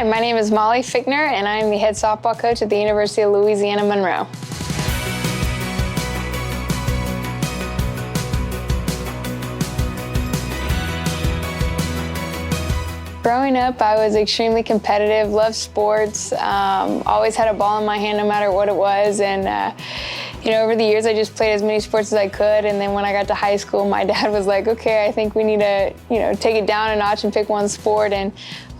Hi, my name is Molly Fichtner, and I'm the head softball coach at the University of Louisiana Monroe. Growing up, I was extremely competitive, loved sports, always had a ball in my hand no matter what it was, and over the years I just played as many sports as I could, and then when I got to high school, my dad was like, okay, I think we need to, take it down a notch and pick one sport, and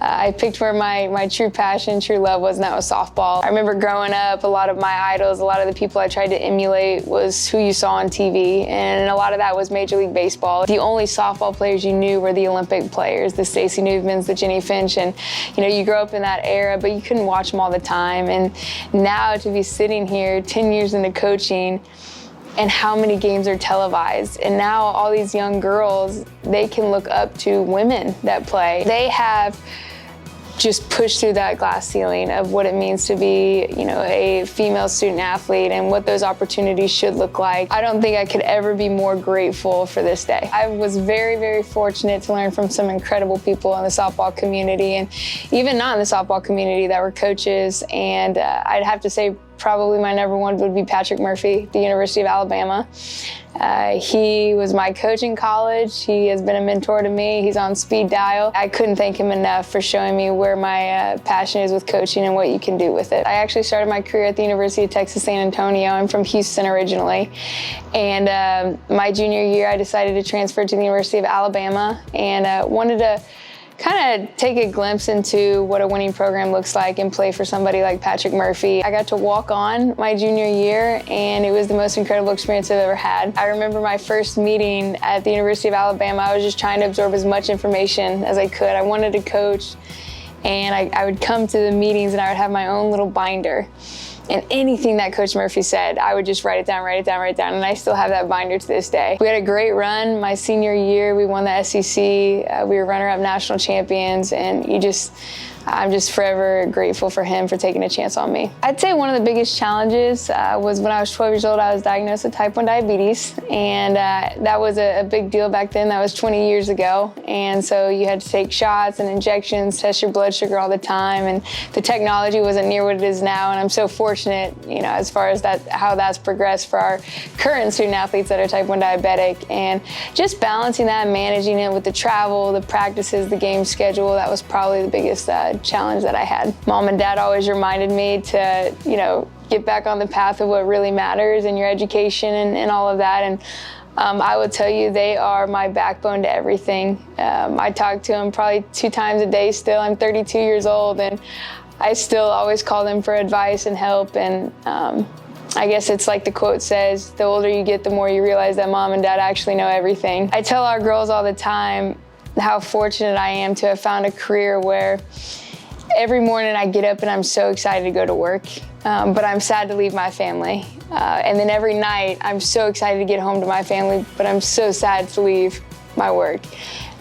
I picked where my true passion, true love was, and that was softball. I remember growing up, a lot of my idols, a lot of the people I tried to emulate was who you saw on TV, and a lot of that was Major League Baseball. The only softball players you knew were the Olympic players, the Stacey Newmans, the Jenny Finch, and you grow up in that era, but you couldn't watch them all the time. And now to be sitting here 10 years into coaching, and how many games are televised. And now all these young girls, they can look up to women that play. They have just pushed through that glass ceiling of what it means to be, a female student athlete and what those opportunities should look like. I don't think I could ever be more grateful for this day. I was very, very fortunate to learn from some incredible people in the softball community, and even not in the softball community, that were coaches. And I'd have to say probably my number one would be Patrick Murphy, the University of Alabama. He was my coach in college. He has been a mentor to me. He's on speed dial. I couldn't thank him enough for showing me where my passion is with coaching and what you can do with it. I actually started my career at the University of Texas San Antonio. I'm from Houston originally. And my junior year, I decided to transfer to the University of Alabama and wanted to kind of take a glimpse into what a winning program looks like and play for somebody like Patrick Murphy. I got to walk on my junior year, and it was the most incredible experience I've ever had. I remember my first meeting at the University of Alabama. I was just trying to absorb as much information as I could. I wanted to coach, and I would come to the meetings and I would have my own little binder. And anything that Coach Murphy said, I would just write it down, and I still have that binder to this day. We had a great run. My senior year, we won the SEC. We were runner-up national champions, and I'm just forever grateful for him for taking a chance on me. I'd say one of the biggest challenges was when I was 12 years old, I was diagnosed with type 1 diabetes, and that was a big deal back then. That was 20 years ago, and so you had to take shots and injections, test your blood sugar all the time, and the technology wasn't near what it is now, and I'm so fortunate, as far as how that's progressed for our current student athletes that are type 1 diabetic, and just balancing that and managing it with the travel, the practices, the game schedule, that was probably the biggest challenge that I had. Mom and Dad always reminded me to, get back on the path of what really matters in your education and all of that. And I will tell you, they are my backbone to everything. I talk to them probably 2 times a day still. I'm 32 years old, and I still always call them for advice and help. And I guess it's like the quote says, the older you get, the more you realize that Mom and Dad actually know everything. I tell our girls all the time how fortunate I am to have found a career where every morning I get up and I'm so excited to go to work, but I'm sad to leave my family. And then every night I'm so excited to get home to my family, but I'm so sad to leave my work.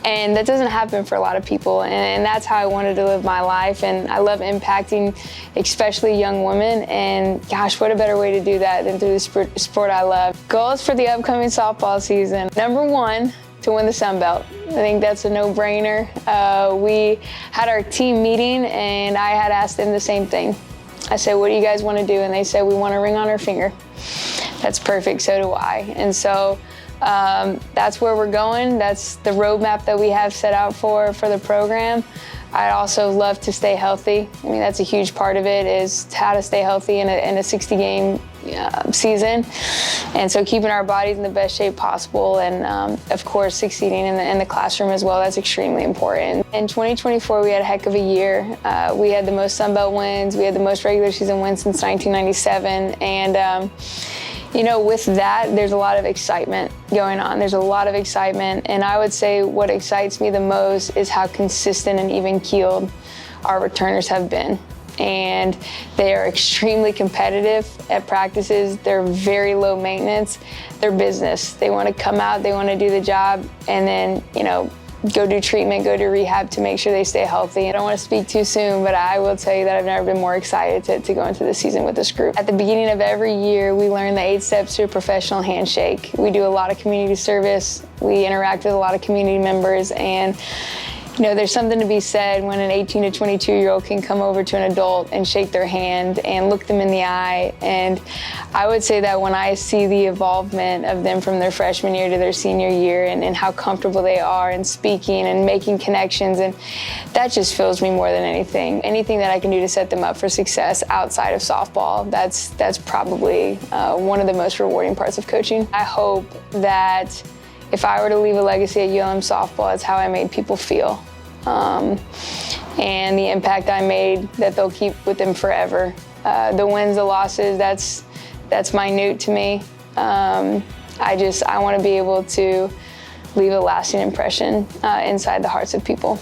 And that doesn't happen for a lot of people, and that's how I wanted to live my life. And I love impacting especially young women, and gosh, what a better way to do that than through the sport I love. Goals for the upcoming softball season. Number 1, to win the Sun Belt. I think that's a no-brainer. We had our team meeting, and I had asked them the same thing. I said, what do you guys want to do? And they said, we want a ring on our finger. That's perfect, so do I. And so that's where we're going. That's the roadmap that we have set out for the program. I'd also love to stay healthy. I mean, that's a huge part of it, is how to stay healthy in a 60-game season. And so keeping our bodies in the best shape possible, and of course succeeding in the classroom as well. That's extremely important. In 2024, we had a heck of a year. We had the most Sun Belt wins. We had the most regular season wins since 1997. And with that, there's a lot of excitement going on. There's a lot of excitement, and I would say what excites me the most is how consistent and even-keeled our returners have been. And they are extremely competitive at practices. They're very low maintenance. They're business. They want to come out, they want to do the job, and then, go do treatment, go do rehab to make sure they stay healthy. I don't want to speak too soon, but I will tell you that I've never been more excited to go into the season with this group. At the beginning of every year, we learn the 8 steps to a professional handshake. We do a lot of community service. We interact with a lot of community members, and You know, there's something to be said when an 18 to 22-year-old can come over to an adult and shake their hand and look them in the eye. And I would say that when I see the involvement of them from their freshman year to their senior year and how comfortable they are in speaking and making connections, and that just fills me more than anything. Anything that I can do to set them up for success outside of softball, that's probably one of the most rewarding parts of coaching. I hope that if I were to leave a legacy at ULM softball, it's how I made people feel. And the impact I made that they'll keep with them forever. The wins, the losses, that's minute to me. I want to be able to leave a lasting impression inside the hearts of people.